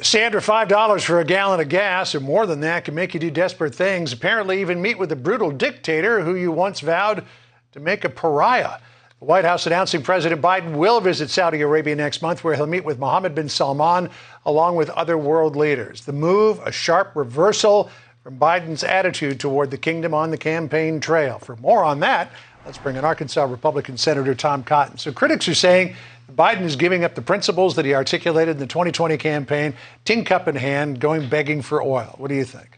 Sandra, $5 for a gallon of gas, or more than that, can make you do desperate things. Apparently, even meet with a brutal dictator who you once vowed to make a pariah. The White House announcing President Biden will visit Saudi Arabia next month, where he'll meet with Mohammed bin Salman, along with other world leaders. The move, a sharp reversal from Biden's attitude toward the kingdom on the campaign trail. For more on that, let's bring in Arkansas Republican Senator Tom Cotton. So critics are saying Biden is giving up the principles that he articulated in the 2020 campaign, tin cup in hand, going begging for oil. What do you think?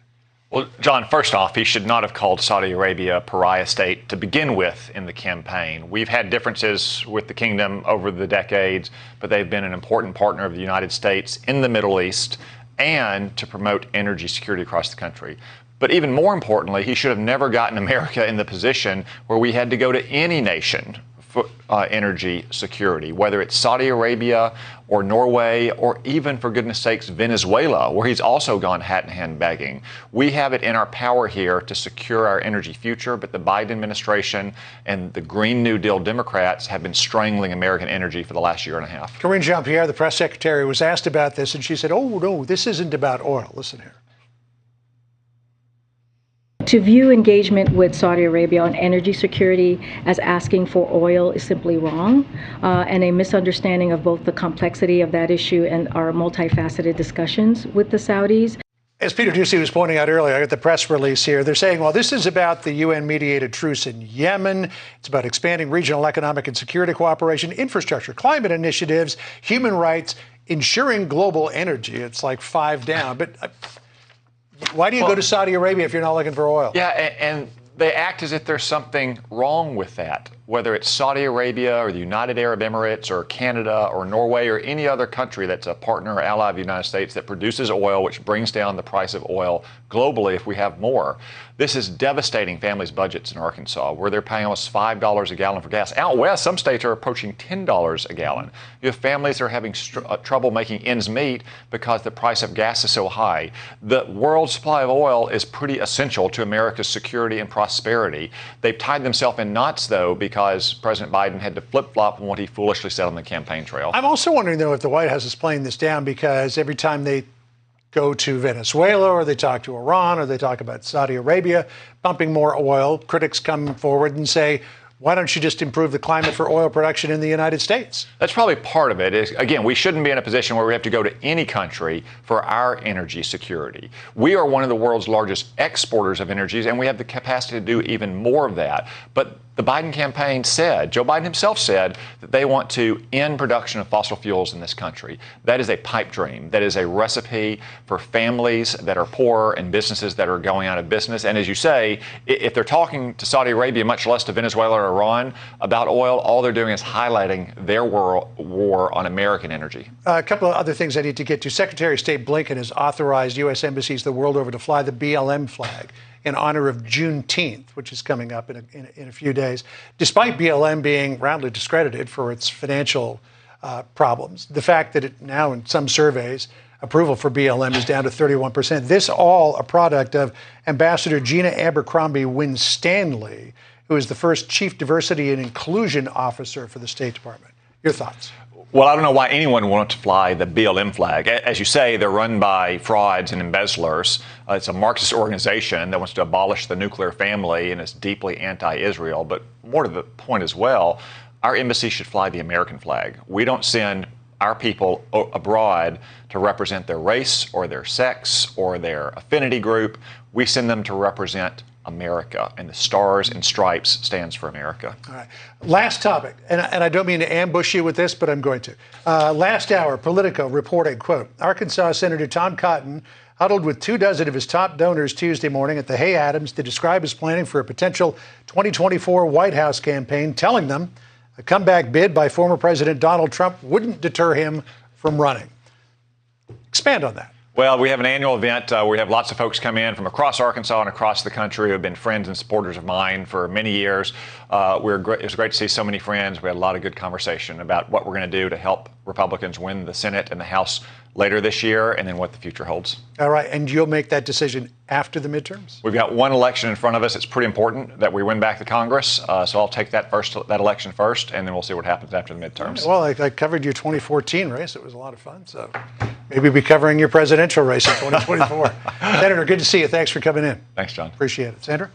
Well, John, first off, he should not have called Saudi Arabia a pariah state to begin with in the campaign. We've had differences with the kingdom over the decades, but they've been an important partner of the United States in the Middle East and to promote energy security across the country. But even more importantly, he should have never gotten America in the position where we had to go to any nation for energy security, whether it's Saudi Arabia or Norway or even, for goodness sakes, Venezuela, where he's also gone hat in hand begging. We have it in our power here to secure our energy future, but the Biden administration and the Green New Deal Democrats have been strangling American energy for the last year and a half. Karine Jean-Pierre, the press secretary, was asked about this, and she said, oh, no, this isn't about oil. Listen here. To view engagement with Saudi Arabia on energy security as asking for oil is simply wrong, and a misunderstanding of both the complexity of that issue and our multifaceted discussions with the Saudis. As Peter Doocy was pointing out earlier, I got the press release here. They're saying, well, this is about the UN-mediated truce in Yemen. It's about expanding regional economic and security cooperation, infrastructure, climate initiatives, human rights, ensuring global energy. It's like 5 down. But why do you go to Saudi Arabia if you're not looking for oil? Yeah, and they act as if there's something wrong with that, whether it's Saudi Arabia or the United Arab Emirates or Canada or Norway or any other country that's a partner or ally of the United States that produces oil, which brings down the price of oil globally if we have more. This is devastating families' budgets in Arkansas, where they're paying almost $5 a gallon for gas. Out west, some states are approaching $10 a gallon. You have families that are having trouble making ends meet because the price of gas is so high. The world supply of oil is pretty essential to America's security and prosperity. They've tied themselves in knots, though, because President Biden had to flip-flop on what he foolishly said on the campaign trail. I'm also wondering, though, if the White House is playing this down, because every time they go to Venezuela or they talk to Iran or they talk about Saudi Arabia pumping more oil, critics come forward and say, why don't you just improve the climate for oil production in the United States? That's probably part of it. Again, we shouldn't be in a position where we have to go to any country for our energy security. We are one of the world's largest exporters of energies, and we have the capacity to do even more of that. But the Biden campaign said, Joe Biden himself said, that they want to end production of fossil fuels in this country. That is a pipe dream. That is a recipe for families that are poor and businesses that are going out of business. And as you say, if they're talking to Saudi Arabia, much less to Venezuela or Iran about oil, all they're doing is highlighting their war on American energy. A couple of other things I need to get to. Secretary of State Blinken has authorized U.S. embassies the world over to fly the BLM flag in honor of Juneteenth, which is coming up in a few days, despite BLM being roundly discredited for its financial problems. The fact that it now, in some surveys, approval for BLM is down to 31%. This all a product of Ambassador Gina Abercrombie Winstanley, who is the first Chief Diversity and Inclusion Officer for the State Department. Your thoughts? Well, I don't know why anyone would want to fly the BLM flag. As you say, they're run by frauds and embezzlers. It's a Marxist organization that wants to abolish the nuclear family and is deeply anti-Israel. But more to the point as well, our embassy should fly the American flag. We don't send our people abroad to represent their race or their sex or their affinity group. We send them to represent America, and the stars and stripes stands for America. All right. Last topic, and I don't mean to ambush you with this, but I'm going to. Last hour, Politico reported, quote, Arkansas Senator Tom Cotton huddled with 24 of his top donors Tuesday morning at the Hay Adams to describe his planning for a potential 2024 White House campaign, telling them a comeback bid by former President Donald Trump wouldn't deter him from running. Expand on that. Well, we have an annual event. We have lots of folks come in from across Arkansas and across the country who have been friends and supporters of mine for many years. It was great to see so many friends. We had a lot of good conversation about what we're going to do to help Republicans win the Senate and the House later this year and then what the future holds. All right, and you'll make that decision after the midterms? We've got one election in front of us. It's pretty important that we win back the Congress. So I'll take that election first, and then we'll see what happens after the midterms. Well, I covered your 2014 race. It was a lot of fun. So maybe be covering your presidential race in 2024. Senator, good to see you. Thanks for coming in. Thanks, John. Appreciate it. Sandra?